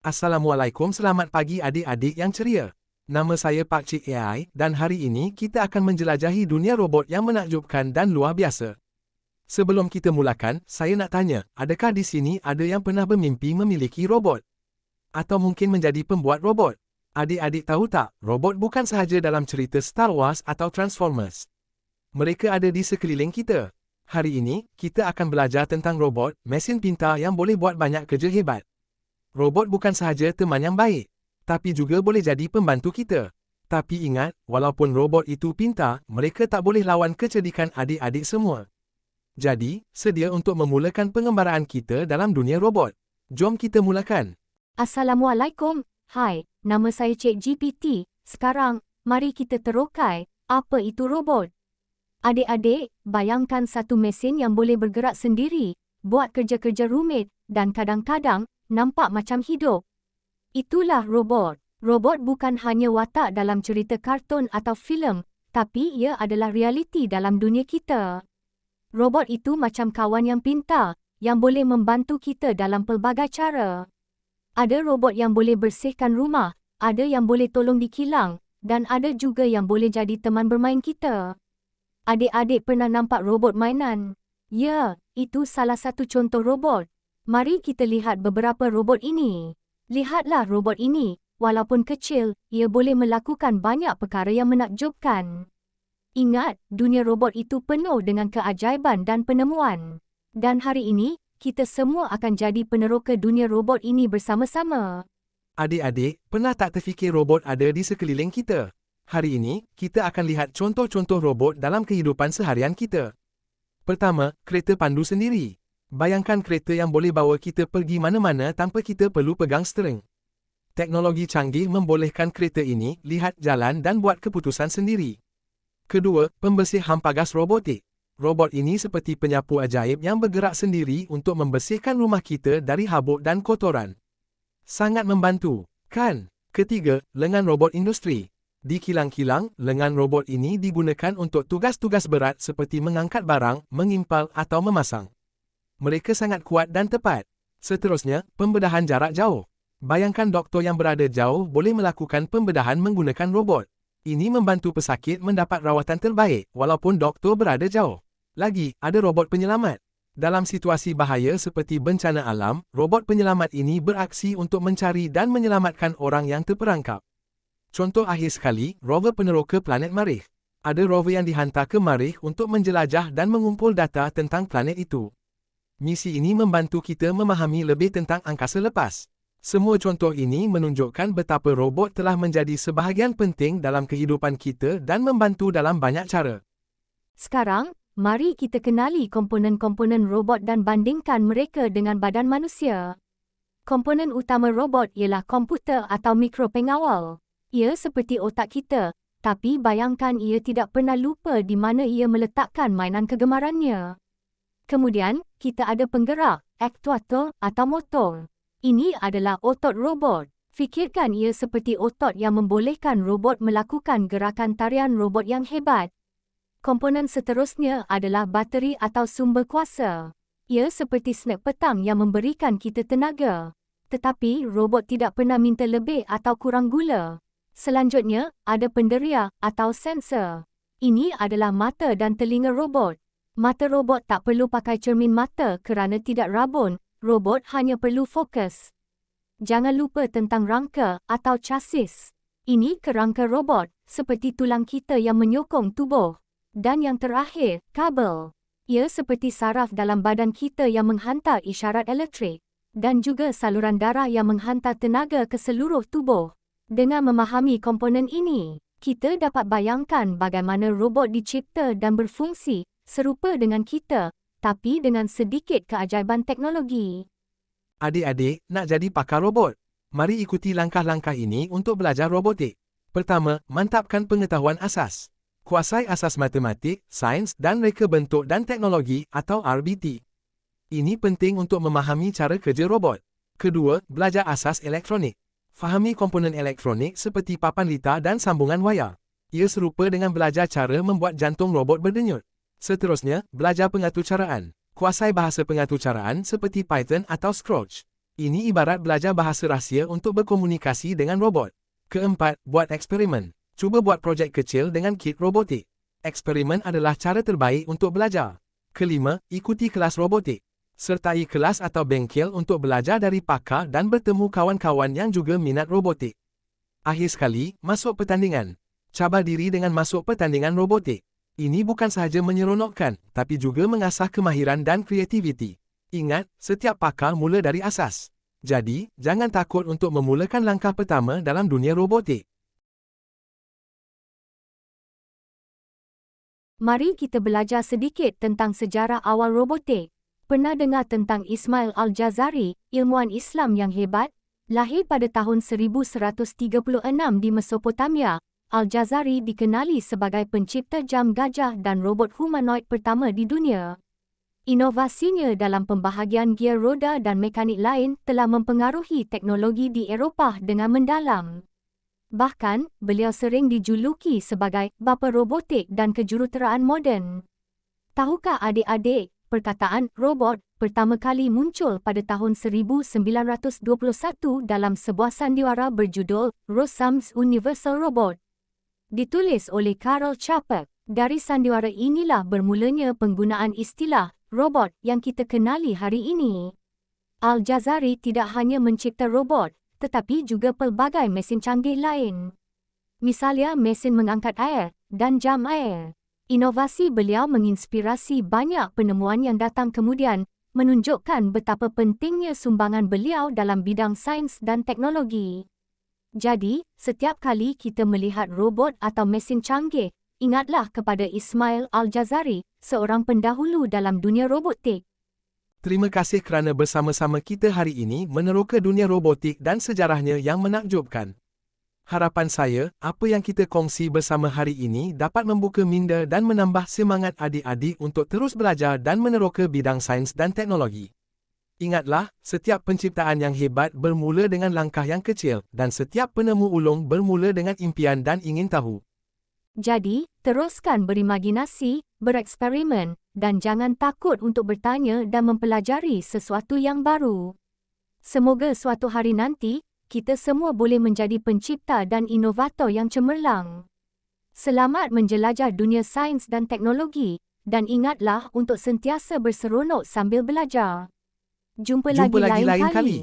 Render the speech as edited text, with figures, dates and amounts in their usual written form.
Assalamualaikum, selamat pagi adik-adik yang ceria. Nama saya Pak Cik AI dan hari ini kita akan menjelajahi dunia robot yang menakjubkan dan luar biasa. Sebelum kita mulakan, saya nak tanya, adakah di sini ada yang pernah bermimpi memiliki robot? Atau mungkin menjadi pembuat robot? Adik-adik tahu tak, robot bukan sahaja dalam cerita Star Wars atau Transformers. Mereka ada di sekeliling kita. Hari ini, kita akan belajar tentang robot, mesin pintar yang boleh buat banyak kerja hebat. Robot bukan sahaja teman yang baik, tapi juga boleh jadi pembantu kita. Tapi ingat, walaupun robot itu pintar, mereka tak boleh lawan kecerdikan adik-adik semua. Jadi, sedia untuk memulakan pengembaraan kita dalam dunia robot. Jom kita mulakan. Assalamualaikum. Hai, nama saya Cik GPT. Sekarang, mari kita terokai, apa itu robot? Adik-adik, bayangkan satu mesin yang boleh bergerak sendiri, buat kerja-kerja rumit, dan kadang-kadang, nampak macam hidup. Itulah robot. Robot bukan hanya watak dalam cerita kartun atau filem, tapi ia adalah realiti dalam dunia kita. Robot itu macam kawan yang pintar, yang boleh membantu kita dalam pelbagai cara. Ada robot yang boleh bersihkan rumah, ada yang boleh tolong di kilang, dan ada juga yang boleh jadi teman bermain kita. Adik-adik pernah nampak robot mainan? Ya, itu salah satu contoh robot. Mari kita lihat beberapa robot ini. Lihatlah robot ini, walaupun kecil, ia boleh melakukan banyak perkara yang menakjubkan. Ingat, dunia robot itu penuh dengan keajaiban dan penemuan. Dan hari ini, kita semua akan jadi peneroka dunia robot ini bersama-sama. Adik-adik, pernah tak terfikir robot ada di sekeliling kita? Hari ini, kita akan lihat contoh-contoh robot dalam kehidupan seharian kita. Pertama, kereta pandu sendiri. Bayangkan kereta yang boleh bawa kita pergi mana-mana tanpa kita perlu pegang stering. Teknologi canggih membolehkan kereta ini lihat jalan dan buat keputusan sendiri. Kedua, pembersih hampagas robotik. Robot ini seperti penyapu ajaib yang bergerak sendiri untuk membersihkan rumah kita dari habuk dan kotoran. Sangat membantu, kan? Ketiga, lengan robot industri. Di kilang-kilang, lengan robot ini digunakan untuk tugas-tugas berat seperti mengangkat barang, mengimpal atau memasang. Mereka sangat kuat dan tepat. Seterusnya, pembedahan jarak jauh. Bayangkan doktor yang berada jauh boleh melakukan pembedahan menggunakan robot. Ini membantu pesakit mendapat rawatan terbaik walaupun doktor berada jauh. Lagi, ada robot penyelamat. Dalam situasi bahaya seperti bencana alam, robot penyelamat ini beraksi untuk mencari dan menyelamatkan orang yang terperangkap. Contoh akhir sekali, rover peneroka planet Marikh. Ada rover yang dihantar ke Marikh untuk menjelajah dan mengumpul data tentang planet itu. Misi ini membantu kita memahami lebih tentang angkasa lepas. Semua contoh ini menunjukkan betapa robot telah menjadi sebahagian penting dalam kehidupan kita dan membantu dalam banyak cara. Sekarang, mari kita kenali komponen-komponen robot dan bandingkan mereka dengan badan manusia. Komponen utama robot ialah komputer atau mikropengawal. Ia seperti otak kita, tapi bayangkan ia tidak pernah lupa di mana ia meletakkan mainan kegemarannya. Kemudian, kita ada penggerak, aktuator atau motor. Ini adalah otot robot. Fikirkan ia seperti otot yang membolehkan robot melakukan gerakan tarian robot yang hebat. Komponen seterusnya adalah bateri atau sumber kuasa. Ia seperti snack petang yang memberikan kita tenaga. Tetapi, robot tidak pernah minta lebih atau kurang gula. Selanjutnya, ada penderia atau sensor. Ini adalah mata dan telinga robot. Mata robot tak perlu pakai cermin mata kerana tidak rabun, robot hanya perlu fokus. Jangan lupa tentang rangka atau chassis. Ini kerangka robot, seperti tulang kita yang menyokong tubuh. Dan yang terakhir, kabel. Ia seperti saraf dalam badan kita yang menghantar isyarat elektrik. Dan juga saluran darah yang menghantar tenaga ke seluruh tubuh. Dengan memahami komponen ini, kita dapat bayangkan bagaimana robot dicipta dan berfungsi serupa dengan kita, tapi dengan sedikit keajaiban teknologi. Adik-adik, nak jadi pakar robot? Mari ikuti langkah-langkah ini untuk belajar robotik. Pertama, mantapkan pengetahuan asas. Kuasai asas matematik, sains dan reka bentuk dan teknologi atau RBT. Ini penting untuk memahami cara kerja robot. Kedua, belajar asas elektronik. Fahami komponen elektronik seperti papan litar dan sambungan wayar. Ia serupa dengan belajar cara membuat jantung robot berdenyut. Seterusnya, belajar pengaturcaraan. Kuasai bahasa pengaturcaraan seperti Python atau Scratch. Ini ibarat belajar bahasa rahsia untuk berkomunikasi dengan robot. Keempat, buat eksperimen. Cuba buat projek kecil dengan kit robotik. Eksperimen adalah cara terbaik untuk belajar. Kelima, ikuti kelas robotik. Sertai kelas atau bengkel untuk belajar dari pakar dan bertemu kawan-kawan yang juga minat robotik. Akhir sekali, masuk pertandingan. Cabar diri dengan masuk pertandingan robotik. Ini bukan sahaja menyeronokkan, tapi juga mengasah kemahiran dan kreativiti. Ingat, setiap pakar mula dari asas. Jadi, jangan takut untuk memulakan langkah pertama dalam dunia robotik. Mari kita belajar sedikit tentang sejarah awal robotik. Pernah dengar tentang Ismail Al-Jazari, ilmuwan Islam yang hebat? Lahir pada tahun 1136 di Mesopotamia, Al-Jazari dikenali sebagai pencipta jam gajah dan robot humanoid pertama di dunia. Inovasinya dalam pembahagian gear roda dan mekanik lain telah mempengaruhi teknologi di Eropah dengan mendalam. Bahkan, beliau sering dijuluki sebagai bapa robotik dan kejuruteraan moden. Tahukah adik-adik, perkataan robot pertama kali muncul pada tahun 1921 dalam sebuah sandiwara berjudul Rossum's Universal Robot. Ditulis oleh Karl Čapek. Dari sandiwara inilah bermulanya penggunaan istilah robot yang kita kenali hari ini. Al-Jazari tidak hanya mencipta robot, tetapi juga pelbagai mesin canggih lain. Misalnya mesin mengangkat air dan jam air. Inovasi beliau menginspirasi banyak penemuan yang datang kemudian, menunjukkan betapa pentingnya sumbangan beliau dalam bidang sains dan teknologi. Jadi, setiap kali kita melihat robot atau mesin canggih, ingatlah kepada Ismail Al-Jazari, seorang pendahulu dalam dunia robotik. Terima kasih kerana bersama-sama kita hari ini meneroka dunia robotik dan sejarahnya yang menakjubkan. Harapan saya, apa yang kita kongsi bersama hari ini dapat membuka minda dan menambah semangat adik-adik untuk terus belajar dan meneroka bidang sains dan teknologi. Ingatlah, setiap penciptaan yang hebat bermula dengan langkah yang kecil dan setiap penemu ulung bermula dengan impian dan ingin tahu. Jadi, teruskan berimajinasi, bereksperimen, dan jangan takut untuk bertanya dan mempelajari sesuatu yang baru. Semoga suatu hari nanti, kita semua boleh menjadi pencipta dan inovator yang cemerlang. Selamat menjelajah dunia sains dan teknologi, dan ingatlah untuk sentiasa berseronok sambil belajar. Jumpa lagi lain kali.